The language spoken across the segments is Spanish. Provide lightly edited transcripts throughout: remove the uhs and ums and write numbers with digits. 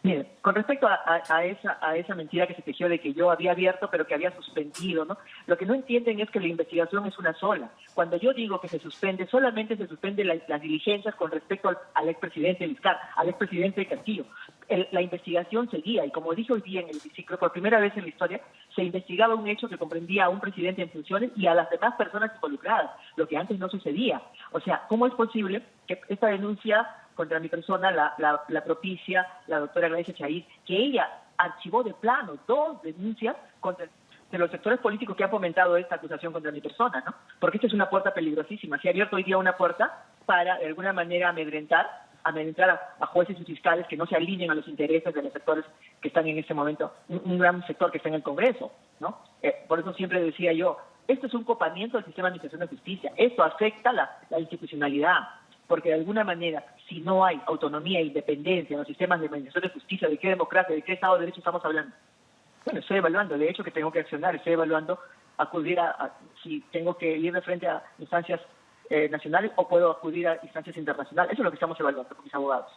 Mire, con respecto a esa mentira que se tejió de que yo había abierto pero que había suspendido, ¿no? Lo que no entienden es que la investigación es una sola. Cuando yo digo que se suspende, solamente se suspende las diligencias con respecto al expresidente Vizcarra, al expresidente Castillo. La investigación seguía y como dije hoy día en el hemiciclo, por primera vez en la historia, se investigaba un hecho que comprendía a un presidente en funciones y a las demás personas involucradas, lo que antes no sucedía. O sea, ¿cómo es posible que esta denuncia contra mi persona la propicia la doctora Gladys Chaiz, que ella archivó de plano 2 denuncias contra de los sectores políticos que han fomentado esta acusación contra mi persona, ¿no? Porque esta es una puerta peligrosísima. Se ha abierto hoy día una puerta para, de alguna manera, amedrentar a jueces y fiscales que no se alineen a los intereses de los sectores que están en este momento, un gran sector que está en el Congreso, ¿no? Por eso siempre decía yo, esto es un copamiento del sistema de administración de justicia, esto afecta la institucionalidad, porque de alguna manera, si no hay autonomía e independencia en los sistemas de administración de justicia, ¿de qué democracia, de qué Estado de Derecho estamos hablando? Bueno, estoy evaluando, de hecho que tengo que accionar, estoy evaluando acudir si tengo que ir de frente a instancias nacionales o puedo acudir a instancias internacionales. Eso es lo que estamos evaluando con mis abogados.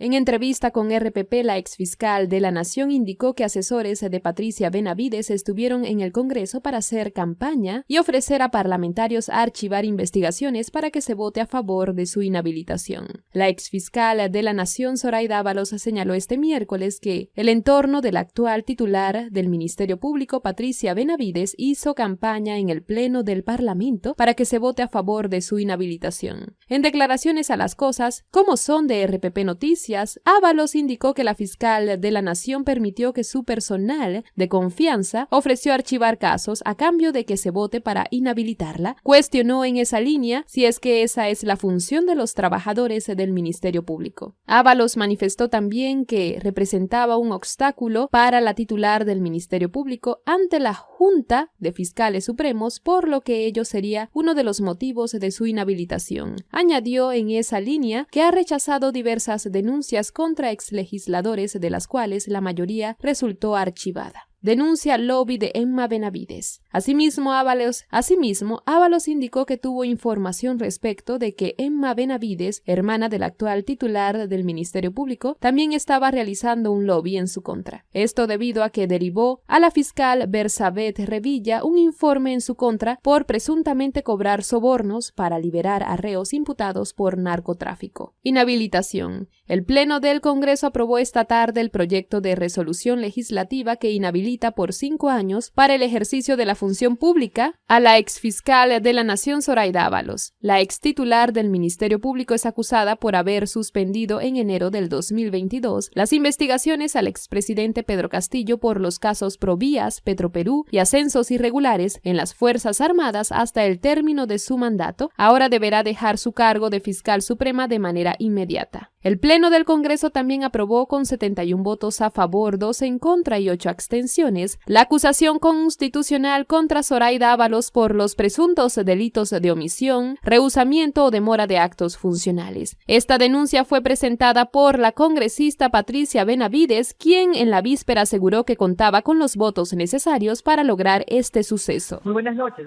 En entrevista con RPP, la exfiscal de la Nación indicó que asesores de Patricia Benavides estuvieron en el Congreso para hacer campaña y ofrecer a parlamentarios archivar investigaciones para que se vote a favor de su inhabilitación. La exfiscal de la Nación, Zoraida Ábalos, señaló este miércoles que el entorno del actual titular del Ministerio Público, Patricia Benavides, hizo campaña en el Pleno del Parlamento para que se vote a favor de su inhabilitación. En declaraciones a Las Cosas, como son de RPP Noticias, Ábalos indicó que la fiscal de la Nación permitió que su personal de confianza ofreció archivar casos a cambio de que se vote para inhabilitarla. Cuestionó en esa línea si es que esa es la función de los trabajadores del Ministerio Público. Ábalos manifestó también que representaba un obstáculo para la titular del Ministerio Público ante la Junta de Fiscales Supremos, por lo que ello sería uno de los motivos de su inhabilitación. Añadió en esa línea que ha rechazado diversas denuncias contra exlegisladores, de las cuales la mayoría resultó archivada. Denuncia lobby de Emma Benavides. Asimismo, Ábalos indicó que tuvo información respecto de que Emma Benavides, hermana del actual titular del Ministerio Público, también estaba realizando un lobby en su contra. Esto debido a que derivó a la fiscal Bersabet Revilla un informe en su contra por presuntamente cobrar sobornos para liberar a reos imputados por narcotráfico. Inhabilitación. El Pleno del Congreso aprobó esta tarde el proyecto de resolución legislativa que inhabilita por 5 años para el ejercicio de la función pública a la exfiscal de la Nación, Zoraida Ábalos. La extitular del Ministerio Público es acusada por haber suspendido en enero del 2022 las investigaciones al expresidente Pedro Castillo por los casos Provías, Petroperú y ascensos irregulares en las Fuerzas Armadas hasta el término de su mandato. Ahora deberá dejar su cargo de fiscal suprema de manera inmediata. El Pleno del Congreso también aprobó con 71 votos a favor, 2 en contra y 8 abstenciones la acusación constitucional contra Zoraida Ábalos por los presuntos delitos de omisión, rehusamiento o demora de actos funcionales. Esta denuncia fue presentada por la congresista Patricia Benavides, quien en la víspera aseguró que contaba con los votos necesarios para lograr este suceso. Muy buenas noches,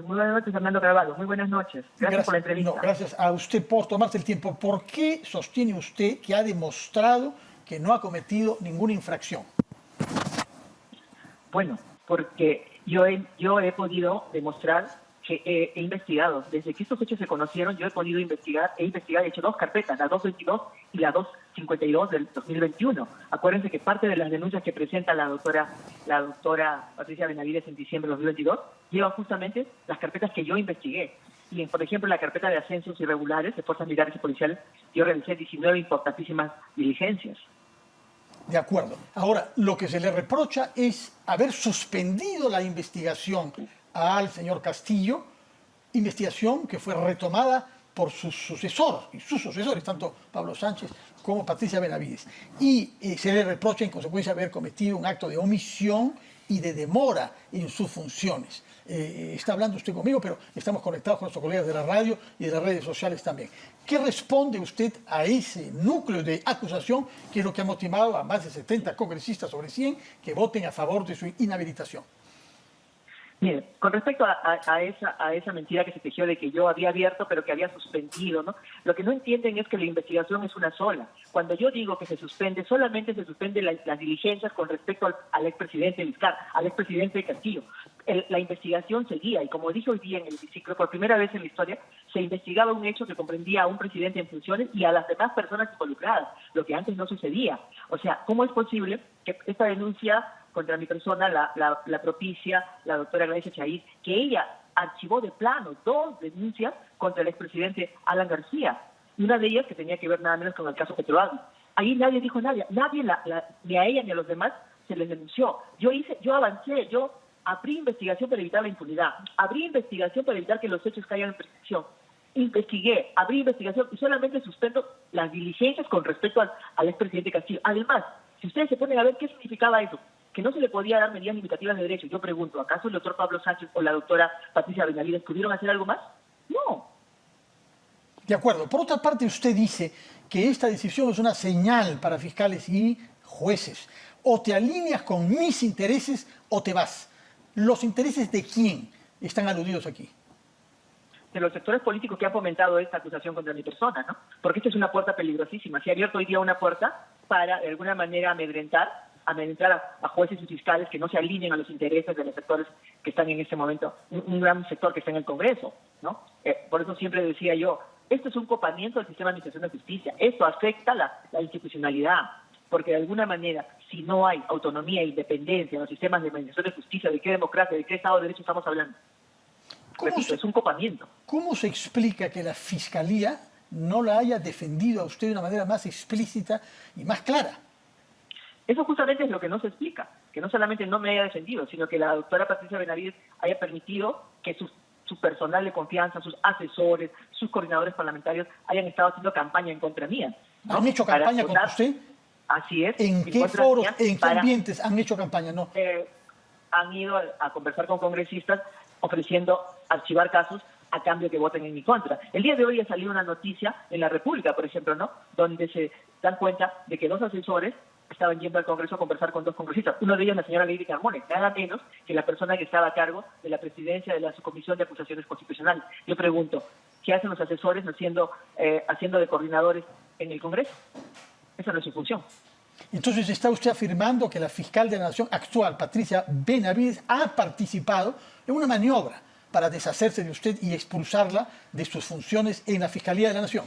Fernando Carvalho. Muy buenas noches. Gracias por la entrevista. No, gracias a usted por tomarse el tiempo. ¿Por qué sostiene usted que ha demostrado que no ha cometido ninguna infracción? Bueno, porque yo he podido demostrar que he investigado. Desde que estos hechos se conocieron, yo he podido investigar, he hecho 2 carpetas, la 222 y la 252 del 2021. Acuérdense que parte de las denuncias que presenta la doctora Patricia Benavides en diciembre de 2022 llevan justamente las carpetas que yo investigué. Y, por ejemplo, en la carpeta de ascensos irregulares de fuerzas militares y policiales, yo realicé 19 importantísimas diligencias. De acuerdo. Ahora, lo que se le reprocha es haber suspendido la investigación al señor Castillo, investigación que fue retomada por su sucesor y sus sucesores, tanto Pablo Sánchez como Patricia Benavides. Y se le reprocha, en consecuencia, haber cometido un acto de omisión y de demora en sus funciones. Está hablando usted conmigo, pero estamos conectados con nuestros colegas de la radio y de las redes sociales también. ¿Qué responde usted a ese núcleo de acusación que es lo que ha motivado a más de 70 congresistas sobre 100 que voten a favor de su inhabilitación? Mire, con respecto a esa mentira que se tejió de que yo había abierto pero que había suspendido, ¿no? Lo que no entienden es que la investigación es una sola. Cuando yo digo que se suspende, solamente se suspende las diligencias con respecto al expresidente Vizcarra, al expresidente Castillo. La investigación seguía y como dije hoy día en el hemiciclo, por primera vez en la historia, se investigaba un hecho que comprendía a un presidente en funciones y a las demás personas involucradas, lo que antes no sucedía. O sea, ¿cómo es posible que esta denuncia contra mi persona la propicia la doctora Gladys Echaíz, que ella archivó de plano 2 denuncias contra el expresidente Alan García, y una de ellas que tenía que ver nada menos con el caso Petroagui? Ahí nadie dijo nada, ni a ella ni a los demás se les denunció. Yo avancé, yo abrí investigación para evitar la impunidad, abrí investigación para evitar que los hechos caigan en prescripción, investigué, abrí investigación y solamente suspendo las diligencias con respecto al expresidente Castillo. Además, si ustedes se ponen a ver qué significaba eso, que no se le podía dar medidas limitativas de derecho. Yo pregunto, ¿acaso el doctor Pablo Sánchez o la doctora Patricia Benavides pudieron hacer algo más? No. De acuerdo. Por otra parte, usted dice que esta decisión es una señal para fiscales y jueces. O te alineas con mis intereses o te vas. ¿Los intereses de quién están aludidos aquí? De los sectores políticos que han fomentado esta acusación contra mi persona, ¿no? Porque esta es una puerta peligrosísima. Se ha abierto hoy día una puerta para, de alguna manera, amedrentar a jueces y fiscales que no se alineen a los intereses de los sectores que están en este momento, un gran sector que está en el Congreso, ¿no? Por eso siempre decía yo, esto es un copamiento del sistema de administración de justicia, esto afecta la institucionalidad, porque de alguna manera, si no hay autonomía e independencia en los sistemas de administración de justicia, ¿de qué democracia, de qué Estado de Derecho estamos hablando? Repito, es un copamiento. ¿Cómo se explica que la Fiscalía no la haya defendido a usted de una manera más explícita y más clara? Eso justamente es lo que no se explica, que no solamente no me haya defendido, sino que la doctora Patricia Benavides haya permitido que su personal de confianza, sus asesores, sus coordinadores parlamentarios hayan estado haciendo campaña en contra mía, ¿no? ¿Han hecho campaña contra usted? Así es. ¿En qué foros, en qué ambientes han hecho campaña? No. Han ido a conversar con congresistas ofreciendo archivar casos a cambio que voten en mi contra. El día de hoy ha salido una noticia en La República, por ejemplo, ¿no? Donde se dan cuenta de que 2 asesores estaban yendo al Congreso a conversar con 2 congresistas. Uno de ellos, la señora Lady Carmona, nada menos que la persona que estaba a cargo de la presidencia de la Subcomisión de Acusaciones Constitucionales. Yo pregunto, ¿qué hacen los asesores haciendo de coordinadores en el Congreso? Esa no es su función. Entonces, ¿está usted afirmando que la fiscal de la Nación actual, Patricia Benavides, ha participado en una maniobra para deshacerse de usted y expulsarla de sus funciones en la Fiscalía de la Nación?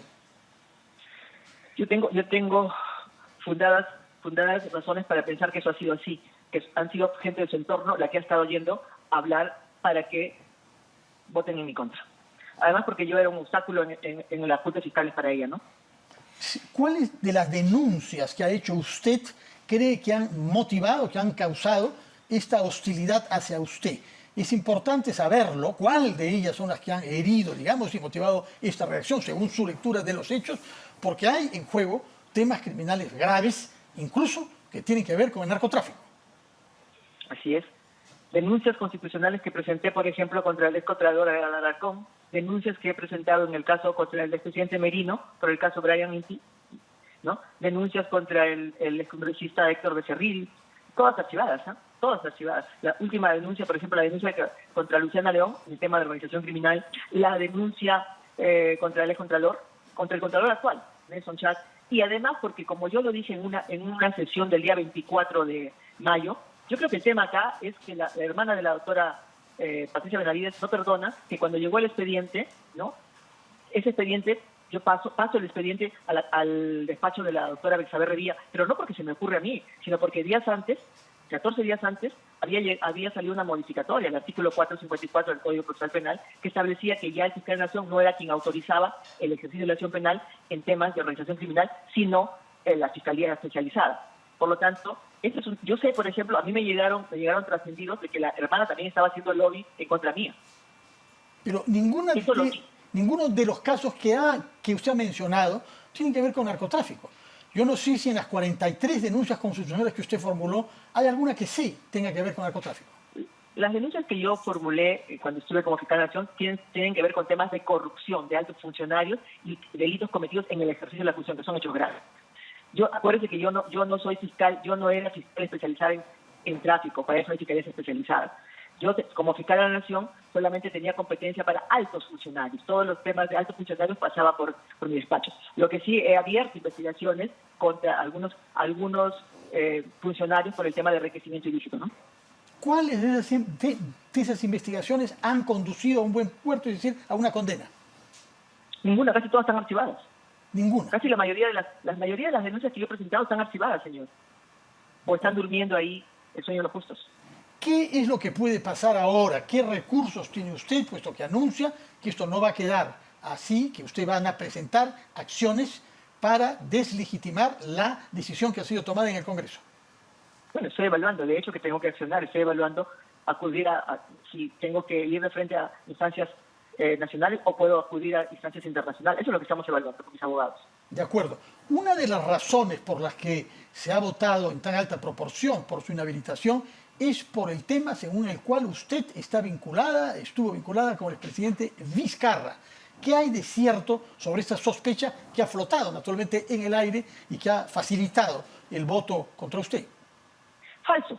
Yo tengo fundadas razones para pensar que eso ha sido así, que han sido gente de su entorno la que ha estado yendo a hablar para que voten en mi contra. Además, porque yo era un obstáculo en las juntas fiscales para ella, ¿no? ¿Cuáles de las denuncias que ha hecho usted cree que han motivado, que han causado esta hostilidad hacia usted? Es importante saberlo, cuál de ellas son las que han herido, digamos, y motivado esta reacción, según su lectura de los hechos, porque hay en juego temas criminales graves, incluso que tienen que ver con el narcotráfico. Así es. Denuncias constitucionales que presenté, por ejemplo, contra el excontralor Alarcón, denuncias que he presentado en el caso contra el expresidente Merino, por el caso Brian Inti, ¿no? Denuncias contra el excongresista Héctor Becerril, todas archivadas, ¿eh? Todas archivadas. La última denuncia, por ejemplo, la denuncia contra Luciana León, en el tema de organización criminal, la denuncia contra el excontralor, contra el contralor actual, Nelson Chat, y además porque, como yo lo dije en una sesión del día 24 de mayo, yo creo que el tema acá es que la hermana de la doctora Patricia Benavides no perdona que cuando llegó el expediente, ¿no? Ese expediente, yo paso el expediente al despacho de la doctora Bexaber Revilla, pero no porque se me ocurre a mí, sino porque 14 días antes, había salido una modificatoria, el artículo 454 del Código Procesal Penal, que establecía que ya el fiscal de la Nación no era quien autorizaba el ejercicio de la acción penal en temas de organización criminal, sino la Fiscalía Especializada. Por lo tanto, yo sé, por ejemplo, a mí me llegaron trascendidos de que la hermana también estaba haciendo lobby en contra mía. Pero ninguno de los casos que usted ha mencionado tienen que ver con narcotráfico. Yo no sé si en las 43 denuncias constitucionales que usted formuló hay alguna que sí tenga que ver con narcotráfico. Las denuncias que yo formulé cuando estuve como fiscal de la Nación tienen que ver con temas de corrupción de altos funcionarios y delitos cometidos en el ejercicio de la función, que son hechos graves. Acuérdese que yo no soy fiscal, yo no era fiscal especializada en tráfico, para eso hay fiscalías especializadas. Yo, como fiscal de la Nación, solamente tenía competencia para altos funcionarios. Todos los temas de altos funcionarios pasaban por mi despacho. Lo que sí, he abierto investigaciones contra algunos funcionarios por el tema de enriquecimiento ilícito, ¿no? ¿Cuáles de esas investigaciones han conducido a un buen puerto, es decir, a una condena? Ninguna, casi todas están archivadas. Ninguna. Casi la mayoría de las denuncias que yo he presentado están archivadas, señor. O están durmiendo ahí el sueño de los justos. ¿Qué es lo que puede pasar ahora? ¿Qué recursos tiene usted, puesto que anuncia que esto no va a quedar así, que usted van a presentar acciones para deslegitimar la decisión que ha sido tomada en el Congreso? Bueno, estoy evaluando, de hecho que tengo que accionar, estoy evaluando acudir si tengo que ir de frente a instancias nacionales o puedo acudir a instancias internacionales. Eso es lo que estamos evaluando con mis abogados. De acuerdo. Una de las razones por las que se ha votado en tan alta proporción por su inhabilitación es por el tema según el cual usted estuvo vinculada con el expresidente Vizcarra. ¿Qué hay de cierto sobre esta sospecha que ha flotado naturalmente en el aire y que ha facilitado el voto contra usted? Falso,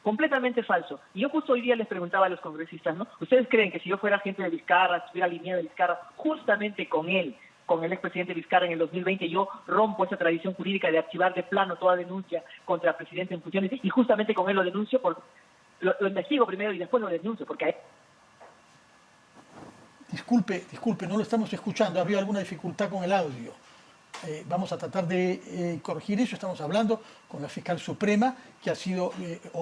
completamente falso. Y yo justo hoy día les preguntaba a los congresistas, ¿no? ¿Ustedes creen que si yo fuera agente de Vizcarra, estuviera alineado de Vizcarra, justamente con él, con el expresidente Vizcarra en el 2020, yo rompo esa tradición jurídica de archivar de plano toda denuncia contra el presidente en funciones y justamente con él lo denuncio, lo investigo primero y después lo denuncio, porque... Disculpe, no lo estamos escuchando, había alguna dificultad con el audio. Vamos a tratar de corregir eso. Estamos hablando con la fiscal suprema, que ha sido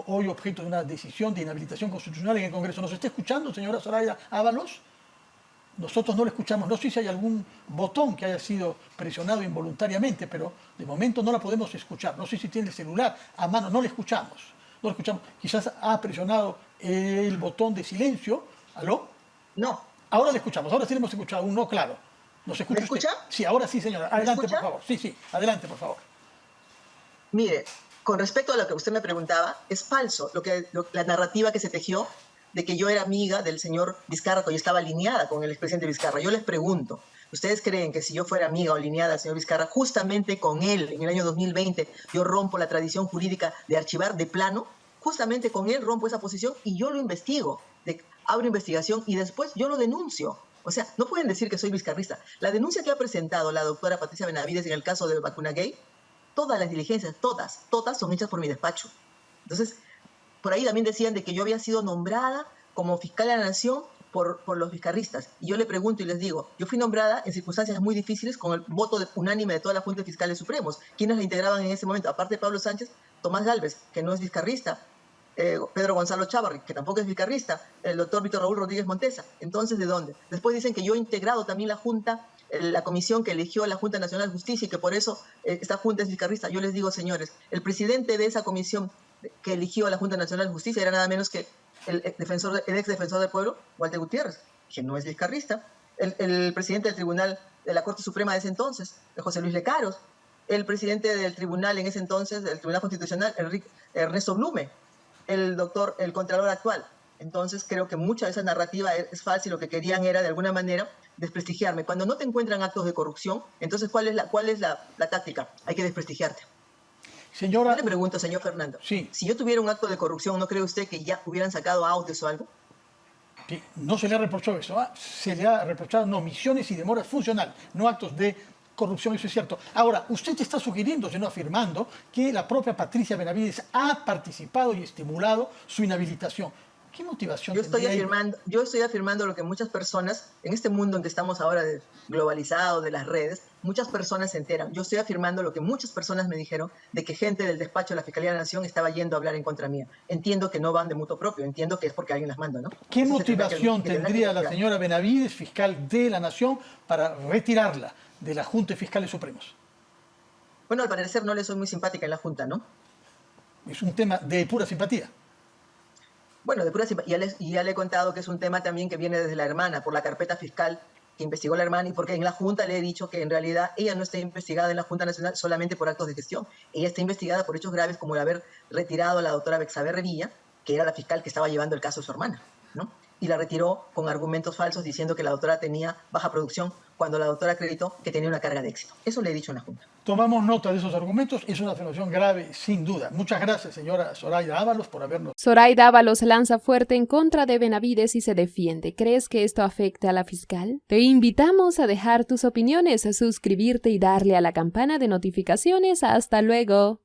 hoy objeto de una decisión de inhabilitación constitucional en el Congreso. ¿Nos está escuchando, señora Soraya Ábalos? Nosotros no le escuchamos. No sé si hay algún botón que haya sido presionado involuntariamente, pero de momento no la podemos escuchar. No sé si tiene el celular a mano, no le escuchamos. No le escuchamos. Quizás ha presionado el botón de silencio. ¿Aló? No. Ahora le escuchamos. Ahora sí le hemos escuchado. Un no claro. ¿Nos escucha ¿Me escucha? usted? Sí, ahora sí, señora. Adelante, por favor. Sí, adelante, por favor. Mire, con respecto a lo que usted me preguntaba, es falso la narrativa que se tejió de que yo era amiga del señor Vizcarra, que yo estaba alineada con el expresidente Vizcarra. Yo les pregunto, ¿ustedes creen que si yo fuera amiga o alineada del señor Vizcarra, justamente con él, en el año 2020, yo rompo la tradición jurídica de archivar de plano? Justamente con él rompo esa posición y yo lo investigo, abro investigación y después yo lo denuncio. O sea, no pueden decir que soy vizcarrista. La denuncia que ha presentado la doctora Patricia Benavides en el caso de Vacunagate, todas las diligencias, todas son hechas por mi despacho. Entonces, por ahí también decían de que yo había sido nombrada como fiscal de la Nación por los vizcarristas. Y yo le pregunto y les digo, yo fui nombrada en circunstancias muy difíciles con el voto unánime de toda la Junta de Fiscales Supremos. ¿Quiénes la integraban en ese momento? Aparte de Pablo Sánchez, Tomás Gálvez, que no es vizcarrista, Pedro Gonzalo Chávarri, que tampoco es vizcarrista, el doctor Víctor Raúl Rodríguez Montesa. Entonces, ¿de dónde? Después dicen que yo he integrado también la Junta, la comisión que eligió la Junta Nacional de Justicia y que por eso esta Junta es vizcarrista. Yo les digo, señores, el presidente de esa comisión que eligió a la Junta Nacional de Justicia era nada menos que el ex defensor del pueblo, Walter Gutiérrez, que no es vizcarrista, el presidente del Tribunal de la Corte Suprema de ese entonces, José Luis Lecaros, el presidente del Tribunal en ese entonces, del Tribunal Constitucional, Ernesto Blume, el Contralor actual. Entonces creo que mucha de esa narrativa es falsa y lo que querían era de alguna manera desprestigiarme. Cuando no te encuentran actos de corrupción, entonces ¿cuál es la táctica? Hay que desprestigiarte. Señora... Yo le pregunto, señor Fernando, sí. Si yo tuviera un acto de corrupción, ¿no cree usted que ya hubieran sacado audios o algo? Sí, no se le ha reprochado eso, se le ha reprochado omisiones y demoras funcionales, no actos de corrupción, eso es cierto. Ahora, usted está sugiriendo, sino afirmando, que la propia Patricia Benavides ha participado y estimulado su inhabilitación. ¿Qué motivación yo estoy afirmando lo que muchas personas, en este mundo en que estamos ahora globalizado, de las redes, muchas personas se enteran. Yo estoy afirmando lo que muchas personas me dijeron, de que gente del despacho de la Fiscalía de la Nación estaba yendo a hablar en contra mía. Entiendo que no van de mutuo propio, entiendo que es porque alguien las manda, ¿no? ¿Qué motivación tendría la señora Benavides, fiscal de la Nación, para retirarla de la Junta de Fiscales Supremos? Bueno, al parecer no le soy muy simpática en la Junta, ¿no? Es un tema de pura simpatía. Bueno, de pura simpatía. Y ya le he contado que es un tema también que viene desde la hermana, por la carpeta fiscal que investigó la hermana y porque en la Junta le he dicho que en realidad ella no está investigada en la Junta Nacional solamente por actos de gestión. Ella está investigada por hechos graves como el haber retirado a la doctora Bexabe Revilla, que era la fiscal que estaba llevando el caso de su hermana, ¿no? y la retiró con argumentos falsos diciendo que la doctora tenía baja producción cuando la doctora acreditó que tenía una carga de éxito. Eso le he dicho en la Junta. Tomamos nota de esos argumentos. Es una afirmación grave, sin duda. Muchas gracias, señora Zoraida Ábalos, por habernos... Zoraida Ábalos lanza fuerte en contra de Benavides y se defiende. ¿Crees que esto afecte a la fiscal? Te invitamos a dejar tus opiniones, a suscribirte y darle a la campana de notificaciones. ¡Hasta luego!